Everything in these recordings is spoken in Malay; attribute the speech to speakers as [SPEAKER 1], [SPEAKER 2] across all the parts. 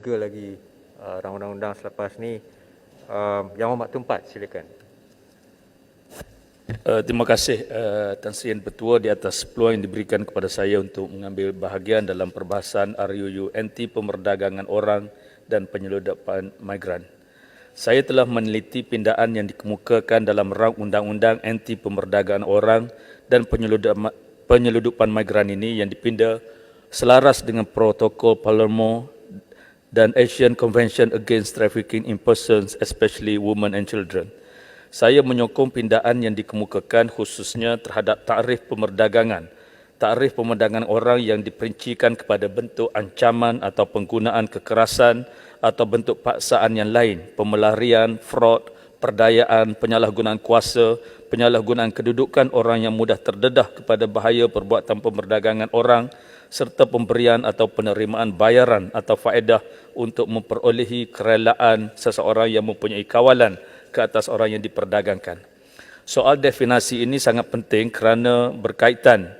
[SPEAKER 1] 3 lagi rancangan undang-undang selepas ni. Yang Hormat Tun Pat, silakan.
[SPEAKER 2] Terima kasih Tan Sri Yang Ketua di atas peluang yang diberikan kepada saya untuk mengambil bahagian dalam perbahasan RUU anti pemerdagangan orang dan penyeludupan migran. Saya telah meneliti pindaan yang dikemukakan dalam rang undang-undang anti pemerdagangan orang dan penyeludupan migran ini yang dipinda selaras dengan protokol Palermo dan Asian Convention Against Trafficking in Persons, especially women and children. Saya menyokong pindaan yang dikemukakan khususnya terhadap takrif pemerdagangan. Takrif pemerdagangan orang yang diperincikan kepada bentuk ancaman atau penggunaan kekerasan atau bentuk paksaan yang lain, pemelarian, fraud, perdayaan, penyalahgunaan kuasa, penyalahgunaan kedudukan orang yang mudah terdedah kepada bahaya perbuatan pemerdagangan orang, serta pemberian atau penerimaan bayaran atau faedah untuk memperolehi kerelaan seseorang yang mempunyai kawalan ke atas orang yang diperdagangkan. Soal definisi ini sangat penting kerana berkaitan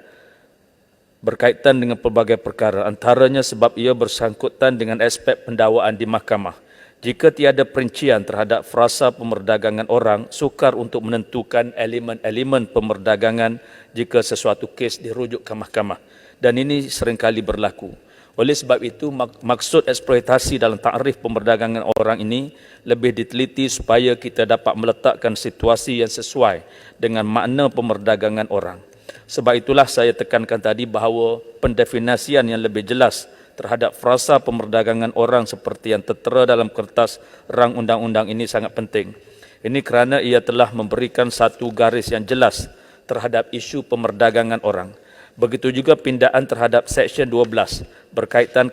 [SPEAKER 2] dengan pelbagai perkara, antaranya sebab ia bersangkutan dengan aspek pendakwaan di mahkamah. Jika tiada perincian terhadap frasa pemerdagangan orang, sukar untuk menentukan elemen-elemen pemerdagangan jika sesuatu kes dirujuk ke mahkamah. Dan ini seringkali berlaku. Oleh sebab itu, maksud eksploitasi dalam takrif pemerdagangan orang ini lebih diteliti supaya kita dapat meletakkan situasi yang sesuai dengan makna pemerdagangan orang. Sebab itulah saya tekankan tadi bahawa pendefinisian yang lebih jelas terhadap frasa pemerdagangan orang seperti yang tertera dalam kertas rang undang-undang ini sangat penting. Ini kerana ia telah memberikan satu garis yang jelas terhadap isu pemerdagangan orang. Begitu juga pindaan terhadap Seksyen 12 berkaitan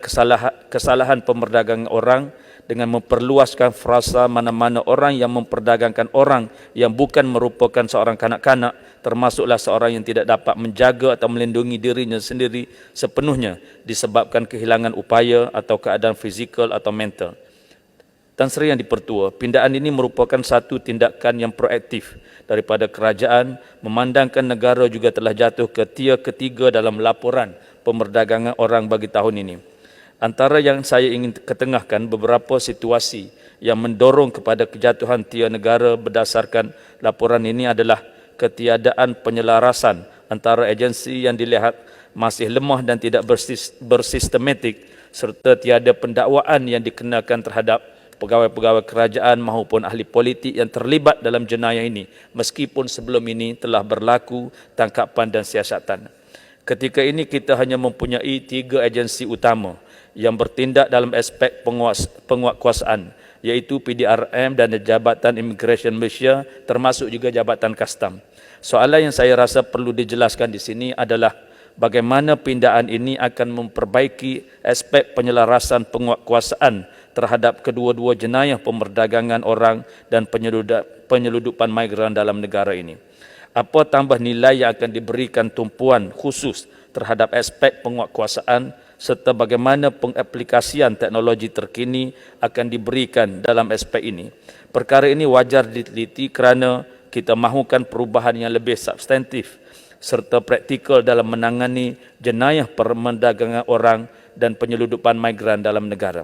[SPEAKER 2] kesalahan pemerdagangan orang dengan memperluaskan frasa mana-mana orang yang memperdagangkan orang yang bukan merupakan seorang kanak-kanak, termasuklah seorang yang tidak dapat menjaga atau melindungi dirinya sendiri sepenuhnya disebabkan kehilangan upaya atau keadaan fizikal atau mental. Tan Sri Yang Dipertua, pindaan ini merupakan satu tindakan yang proaktif daripada kerajaan, memandangkan negara juga telah jatuh ke tier ketiga dalam laporan pemerdagangan orang bagi tahun ini. Antara yang saya ingin ketengahkan beberapa situasi yang mendorong kepada kejatuhan tier negara berdasarkan laporan ini adalah ketiadaan penyelarasan antara agensi yang dilihat masih lemah dan tidak bersistematik, serta tiada pendakwaan yang dikenakan terhadap pegawai-pegawai kerajaan maupun ahli politik yang terlibat dalam jenayah ini, meskipun sebelum ini telah berlaku tangkapan dan siasatan. Ketika ini kita hanya mempunyai 3 agensi utama yang bertindak dalam aspek penguatkuasaan, iaitu PDRM dan Jabatan Immigration Malaysia, termasuk juga Jabatan Kastam. Soalan yang saya rasa perlu dijelaskan di sini adalah bagaimana pindaan ini akan memperbaiki aspek penyelarasan penguatkuasaan terhadap kedua-dua jenayah pemerdagangan orang dan penyeludupan migran dalam negara ini. Apa tambah nilai yang akan diberikan tumpuan khusus terhadap aspek penguatkuasaan serta bagaimana pengaplikasian teknologi terkini akan diberikan dalam aspek ini. Perkara ini wajar diteliti kerana kita mahukan perubahan yang lebih substantif serta praktikal dalam menangani jenayah pemerdagangan orang dan penyeludupan migran dalam negara.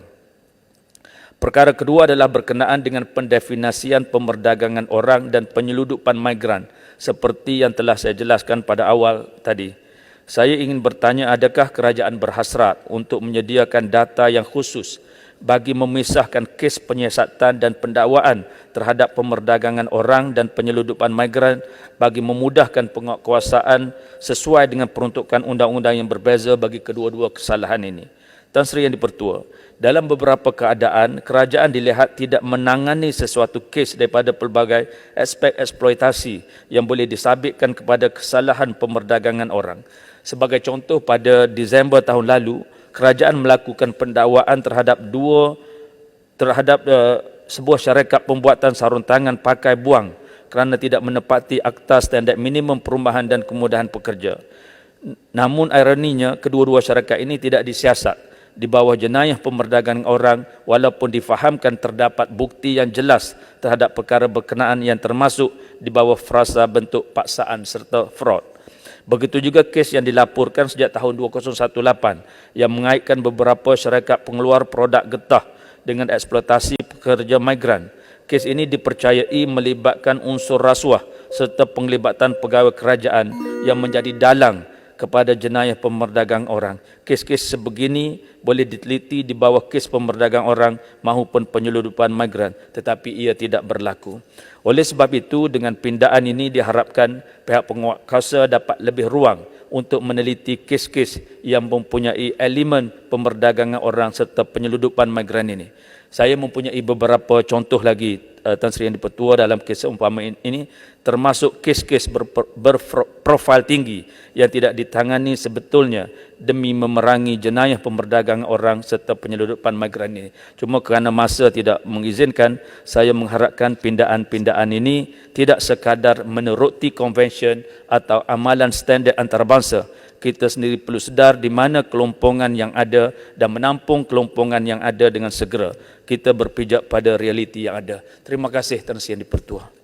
[SPEAKER 2] Perkara kedua adalah berkenaan dengan pendefinisian pemerdagangan orang dan penyeludupan migran seperti yang telah saya jelaskan pada awal tadi. Saya ingin bertanya, adakah kerajaan berhasrat untuk menyediakan data yang khusus bagi memisahkan kes penyiasatan dan pendakwaan terhadap pemerdagangan orang dan penyeludupan migran bagi memudahkan penguatkuasaan sesuai dengan peruntukan undang-undang yang berbeza bagi kedua-dua kesalahan ini. Tan Sri Yang Dipertua, dalam beberapa keadaan, kerajaan dilihat tidak menangani sesuatu kes daripada pelbagai aspek eksploitasi yang boleh disabitkan kepada kesalahan pemerdagangan orang. Sebagai contoh, pada Disember tahun lalu, kerajaan melakukan pendakwaan terhadap sebuah syarikat pembuatan sarung tangan pakai buang kerana tidak menepati Akta Standard Minimum Perumahan dan Kemudahan Pekerja. Namun ironinya, kedua-dua syarikat ini tidak disiasat di bawah jenayah pemerdagangan orang walaupun difahamkan terdapat bukti yang jelas terhadap perkara berkenaan yang termasuk di bawah frasa bentuk paksaan serta fraud. Begitu juga kes yang dilaporkan sejak tahun 2018 yang mengaitkan beberapa syarikat pengeluar produk getah dengan eksploitasi pekerja migran. Kes ini dipercayai melibatkan unsur rasuah serta penglibatan pegawai kerajaan yang menjadi dalang kepada jenayah pemerdagangan orang. Kes-kes sebegini boleh diteliti di bawah kes pemerdagangan orang maupun penyeludupan migran, tetapi ia tidak berlaku. Oleh sebab itu, dengan pindaan ini diharapkan pihak penguatkuasa dapat lebih ruang untuk meneliti kes-kes yang mempunyai elemen pemerdagangan orang serta penyeludupan migran ini. Saya mempunyai beberapa contoh lagi, Tan Sri Yang di-Pertua, dalam kes seumpama ini, termasuk kes-kes berprofil tinggi yang tidak ditangani sebetulnya demi memerangi jenayah pemerdagangan orang serta penyeludupan migran ini. Cuma kerana masa tidak mengizinkan, saya mengharapkan pindaan-pindaan ini tidak sekadar meneruti konvensyen atau amalan standard antarabangsa. Kita sendiri perlu sedar di mana kelompongan yang ada dan menampung kelompongan yang ada dengan segera. Kita berpijak pada realiti yang ada. Terima kasih Tan Sri Yang di-Pertua.